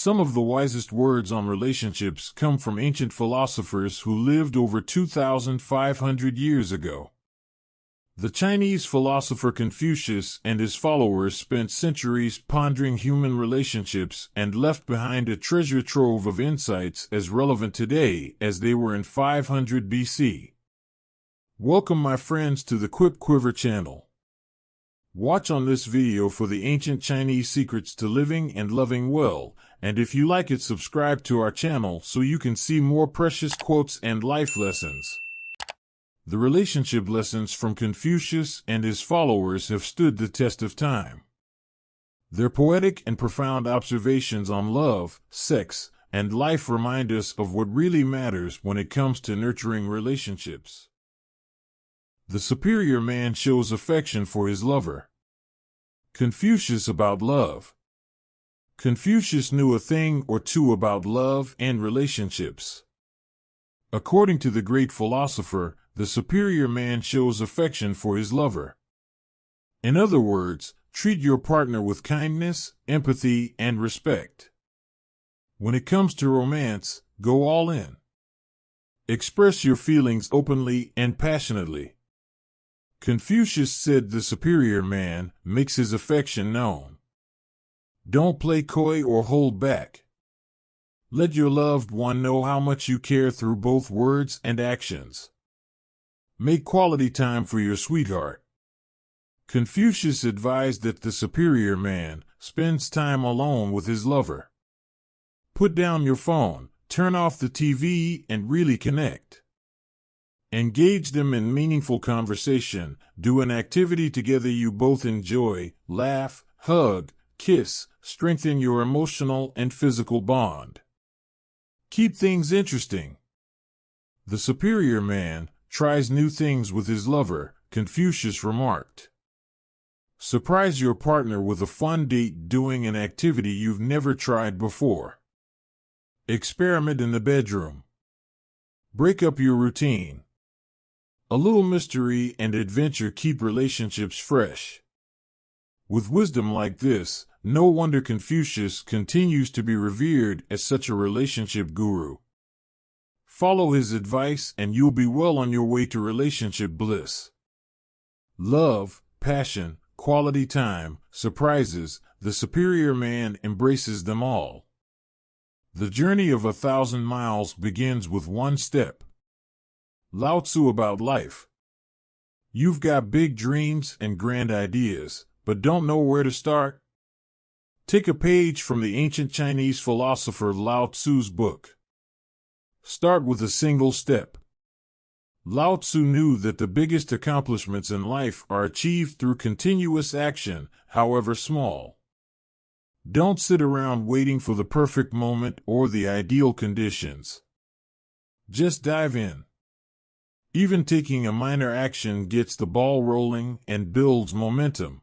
Some of the wisest words on relationships come from ancient philosophers who lived over 2,500 years ago. The Chinese philosopher Confucius and his followers spent centuries pondering human relationships and left behind a treasure trove of insights as relevant today as they were in 500 BC. Welcome, my friends, to the Quip Quiver channel. Watch on this video for the ancient Chinese secrets to living and loving well, and if you like it, subscribe to our channel so you can see more precious quotes and life lessons. The relationship lessons from Confucius and his followers have stood the test of time. Their poetic and profound observations on love, sex, and life remind us of what really matters when it comes to nurturing relationships. The superior man shows affection for his lover. Confucius about love. Confucius knew a thing or two about love and relationships. According to the great philosopher, the superior man shows affection for his lover. In other words, treat your partner with kindness, empathy, and respect. When it comes to romance, go all in. Express your feelings openly and passionately. Confucius said the superior man makes his affection known. Don't play coy or hold back. Let your loved one know how much you care through both words and actions. Make quality time for your sweetheart. Confucius advised that the superior man spends time alone with his lover. Put down your phone, turn off the TV, and really connect. Engage them in meaningful conversation, do an activity together you both enjoy, laugh, hug, kiss, strengthen your emotional and physical bond. Keep things interesting. The superior man tries new things with his lover, Confucius remarked. Surprise your partner with a fun date doing an activity you've never tried before. Experiment in the bedroom. Break up your routine. A little mystery and adventure keep relationships fresh. With wisdom like this, no wonder Confucius continues to be revered as such a relationship guru. Follow his advice and you'll be well on your way to relationship bliss. Love, passion, quality time, surprises, the superior man embraces them all. The journey of 1,000 miles begins with one step. Lao Tzu about life. You've got big dreams and grand ideas, but don't know where to start? Take a page from the ancient Chinese philosopher Lao Tzu's book. Start with a single step. Lao Tzu knew that the biggest accomplishments in life are achieved through continuous action, however small. Don't sit around waiting for the perfect moment or the ideal conditions. Just dive in. Even taking a minor action gets the ball rolling and builds momentum.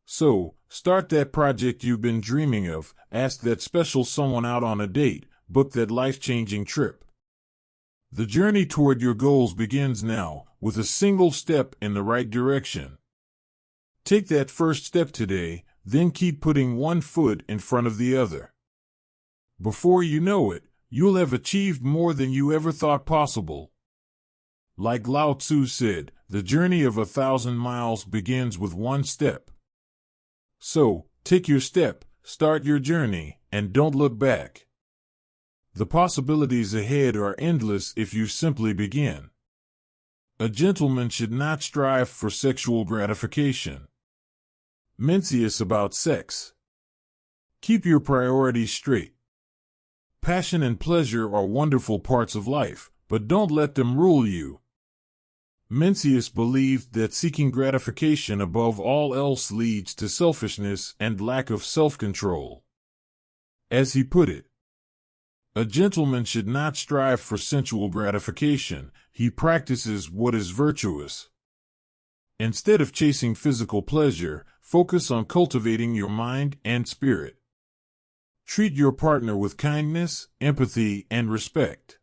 So, start that project you've been dreaming of, ask that special someone out on a date, book that life-changing trip. The journey toward your goals begins now, with a single step in the right direction. Take that first step today, then keep putting one foot in front of the other. Before you know it, you'll have achieved more than you ever thought possible. Like Lao Tzu said, the journey of 1,000 miles begins with one step. So, take your step, start your journey, and don't look back. The possibilities ahead are endless if you simply begin. A gentleman should not strive for sexual gratification. Mencius about sex. Keep your priorities straight. Passion and pleasure are wonderful parts of life, but don't let them rule you. Mencius believed that seeking gratification above all else leads to selfishness and lack of self-control. As he put it, a gentleman should not strive for sensual gratification, he practices what is virtuous. Instead of chasing physical pleasure, focus on cultivating your mind and spirit. Treat your partner with kindness, empathy, and respect.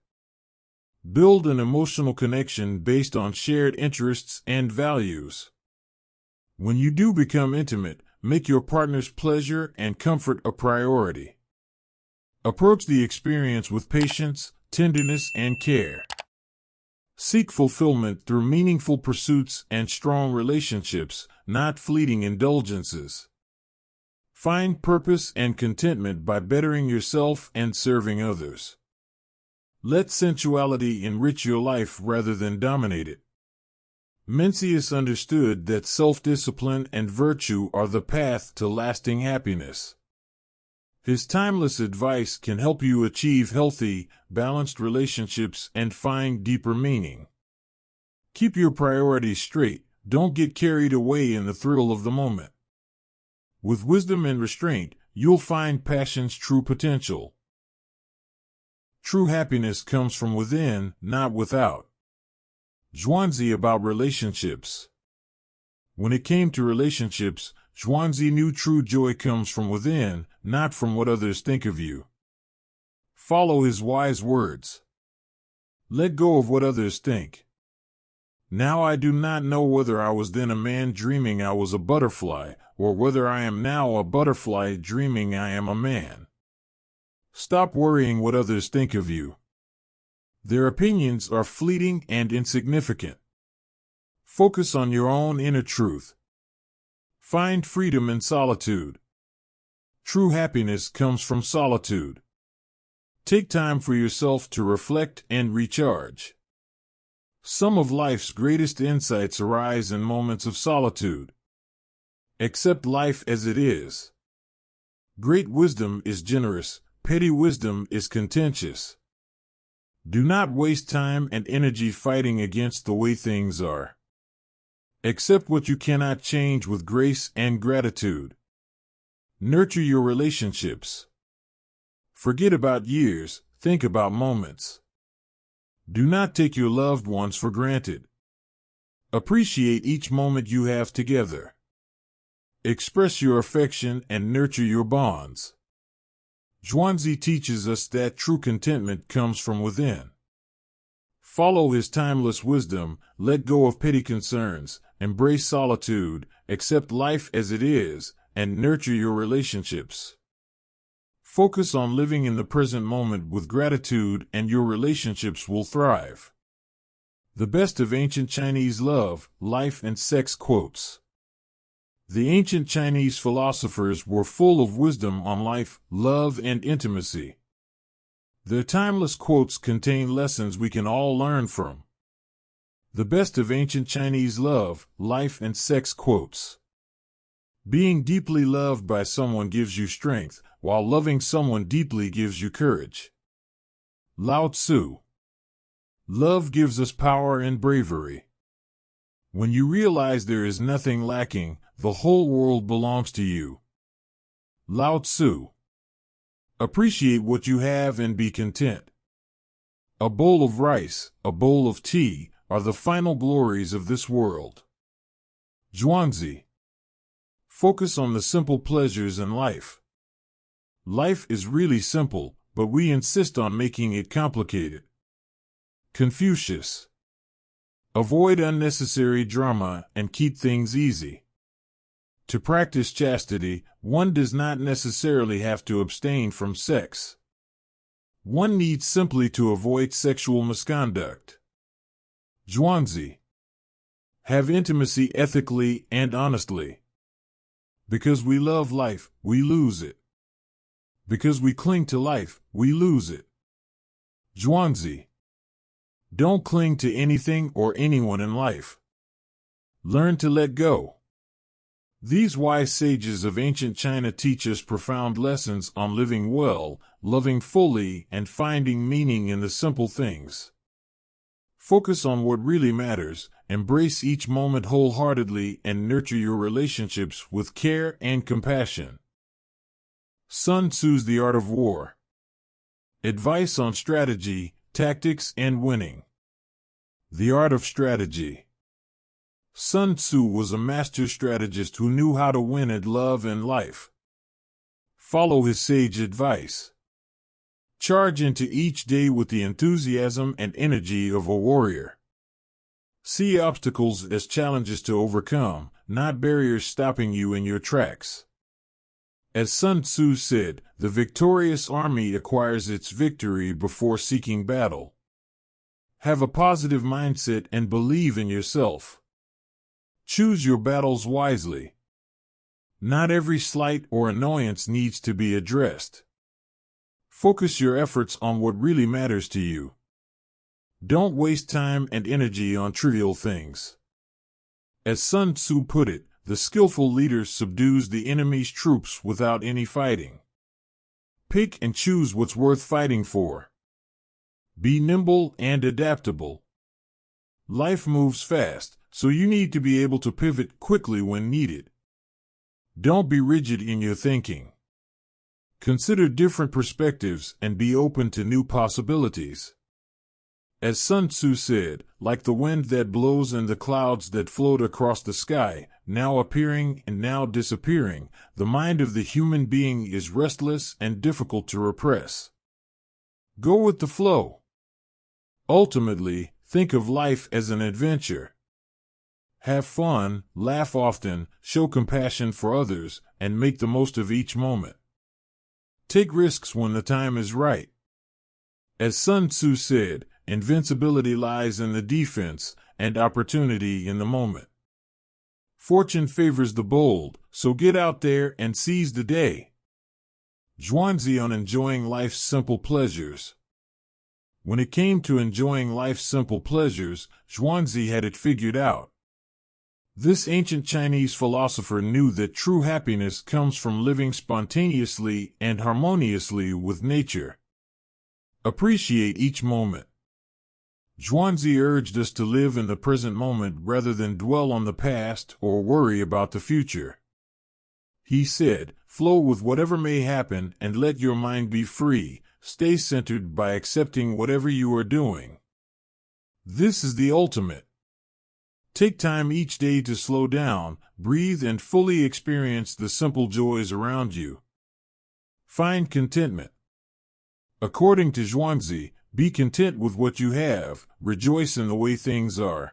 Build an emotional connection based on shared interests and values. When you do become intimate, make your partner's pleasure and comfort a priority. Approach the experience with patience, tenderness, and care. Seek fulfillment through meaningful pursuits and strong relationships, not fleeting indulgences. Find purpose and contentment by bettering yourself and serving others. Let sensuality enrich your life rather than dominate it. Mencius understood that self-discipline and virtue are the path to lasting happiness. His timeless advice can help you achieve healthy, balanced relationships and find deeper meaning. Keep your priorities straight. Don't get carried away in the thrill of the moment. With wisdom and restraint, you'll find passion's true potential. True happiness comes from within, not without. Zhuangzi about relationships. When it came to relationships, Zhuangzi knew true joy comes from within, not from what others think of you. Follow his wise words. Let go of what others think. Now I do not know whether I was then a man dreaming I was a butterfly, or whether I am now a butterfly dreaming I am a man. Stop worrying what others think of you. Their opinions are fleeting and insignificant. Focus on your own inner truth. Find freedom in solitude. True happiness comes from solitude. Take time for yourself to reflect and recharge. Some of life's greatest insights arise in moments of solitude. Accept life as it is. Great wisdom is generous, petty wisdom is contentious. Do not waste time and energy fighting against the way things are. Accept what you cannot change with grace and gratitude. Nurture your relationships. Forget about years, think about moments. Do not take your loved ones for granted. Appreciate each moment you have together. Express your affection and nurture your bonds. Zhuangzi teaches us that true contentment comes from within. Follow his timeless wisdom, let go of petty concerns, embrace solitude, accept life as it is, and nurture your relationships. Focus on living in the present moment with gratitude and your relationships will thrive. The best of ancient Chinese love, life, and sex quotes. The ancient Chinese philosophers were full of wisdom on life, love, and intimacy. Their timeless quotes contain lessons we can all learn from. The best of ancient Chinese love, life, and sex quotes. Being deeply loved by someone gives you strength, while loving someone deeply gives you courage. Lao Tzu. Love gives us power and bravery. When you realize there is nothing lacking, the whole world belongs to you. Lao Tzu. Appreciate what you have and be content. A bowl of rice, a bowl of tea, are the final glories of this world. Zhuangzi. Focus on the simple pleasures in life. Life is really simple, but we insist on making it complicated. Confucius. Avoid unnecessary drama and keep things easy. To practice chastity, one does not necessarily have to abstain from sex. One needs simply to avoid sexual misconduct. Zhuangzi. Have intimacy ethically and honestly. Because we love life, we lose it. Because we cling to life, we lose it. Zhuangzi. Don't cling to anything or anyone in life. Learn to let go. These wise sages of ancient China teach us profound lessons on living well, loving fully, and finding meaning in the simple things. Focus on what really matters, embrace each moment wholeheartedly, and nurture your relationships with care and compassion. Sun Tzu's The Art of War. Advice on strategy, tactics, and winning. The Art of Strategy. Sun Tzu was a master strategist who knew how to win at love and life. Follow his sage advice. Charge into each day with the enthusiasm and energy of a warrior. See obstacles as challenges to overcome, not barriers stopping you in your tracks. As Sun Tzu said, the victorious army acquires its victory before seeking battle. Have a positive mindset and believe in yourself. Choose your battles wisely. Not every slight or annoyance needs to be addressed. Focus your efforts on what really matters to you. Don't waste time and energy on trivial things. As Sun Tzu put it, the skillful leader subdues the enemy's troops without any fighting. Pick and choose what's worth fighting for. Be nimble and adaptable. Life moves fast, so you need to be able to pivot quickly when needed. Don't be rigid in your thinking. Consider different perspectives and be open to new possibilities. As Sun Tzu said, like the wind that blows and the clouds that float across the sky, now appearing and now disappearing, the mind of the human being is restless and difficult to repress. Go with the flow. Ultimately, think of life as an adventure. Have fun, laugh often, show compassion for others, and make the most of each moment. Take risks when the time is right. As Sun Tzu said, invincibility lies in the defense, and opportunity in the moment. Fortune favors the bold, so get out there and seize the day. Zhuangzi on enjoying life's simple pleasures. When it came to enjoying life's simple pleasures, Zhuangzi had it figured out. This ancient Chinese philosopher knew that true happiness comes from living spontaneously and harmoniously with nature. Appreciate each moment. Zhuangzi urged us to live in the present moment rather than dwell on the past or worry about the future. He said, flow with whatever may happen and let your mind be free. Stay centered by accepting whatever you are doing. This is the ultimate. Take time each day to slow down, breathe, and fully experience the simple joys around you. Find contentment. According to Zhuangzi, be content with what you have, rejoice in the way things are.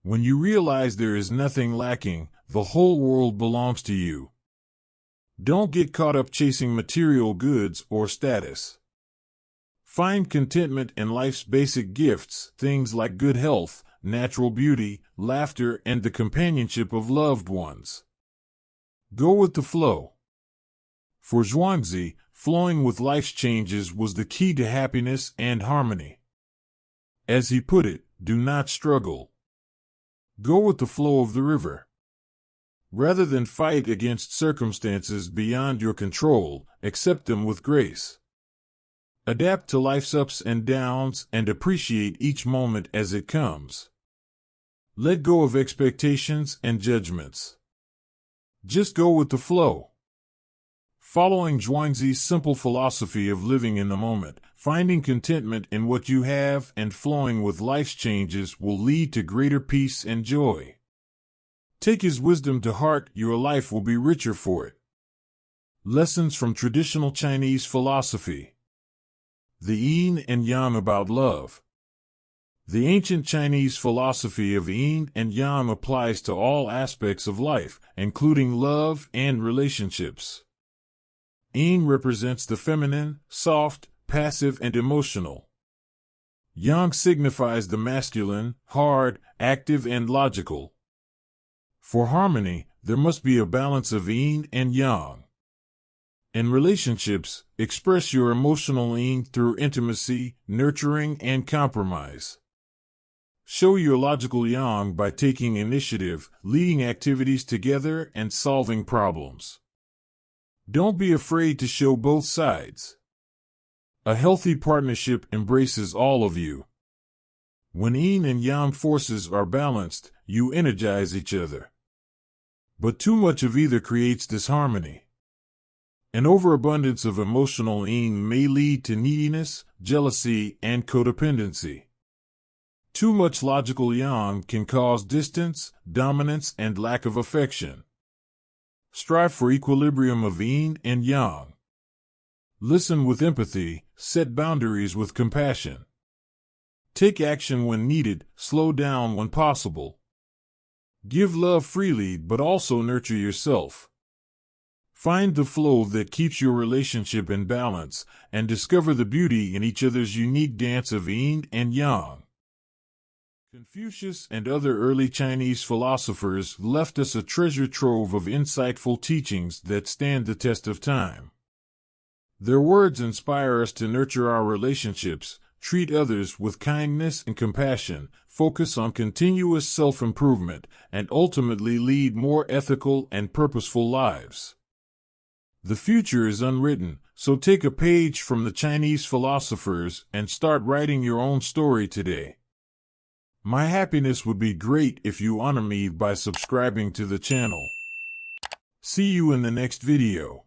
When you realize there is nothing lacking, the whole world belongs to you. Don't get caught up chasing material goods or status. Find contentment in life's basic gifts, things like good health, natural beauty, laughter, and the companionship of loved ones. Go with the flow. For Zhuangzi, flowing with life's changes was the key to happiness and harmony. As he put it, do not struggle. Go with the flow of the river. Rather than fight against circumstances beyond your control, accept them with grace. Adapt to life's ups and downs and appreciate each moment as it comes. Let go of expectations and judgments. Just go with the flow. Following Zhuangzi's simple philosophy of living in the moment, finding contentment in what you have and flowing with life's changes will lead to greater peace and joy. Take his wisdom to heart, your life will be richer for it. Lessons from traditional Chinese philosophy. The yin and yang about love. The ancient Chinese philosophy of yin and yang applies to all aspects of life, including love and relationships. Yin represents the feminine, soft, passive, and emotional. Yang signifies the masculine, hard, active, and logical. For harmony, there must be a balance of yin and yang. In relationships, express your emotional yin through intimacy, nurturing, and compromise. Show your logical yang by taking initiative, leading activities together, and solving problems. Don't be afraid to show both sides. A healthy partnership embraces all of you. When yin and yang forces are balanced, you energize each other. But too much of either creates disharmony. An overabundance of emotional yin may lead to neediness, jealousy, and codependency. Too much logical yang can cause distance, dominance, and lack of affection. Strive for equilibrium of yin and yang. Listen with empathy, set boundaries with compassion. Take action when needed, slow down when possible. Give love freely but also nurture yourself. Find the flow that keeps your relationship in balance, and discover the beauty in each other's unique dance of yin and yang. Confucius and other early Chinese philosophers left us a treasure trove of insightful teachings that stand the test of time. Their words inspire us to nurture our relationships, treat others with kindness and compassion, focus on continuous self-improvement, and ultimately lead more ethical and purposeful lives. The future is unwritten, so take a page from the Chinese philosophers and start writing your own story today. My happiness would be great if you honor me by subscribing to the channel. See you in the next video.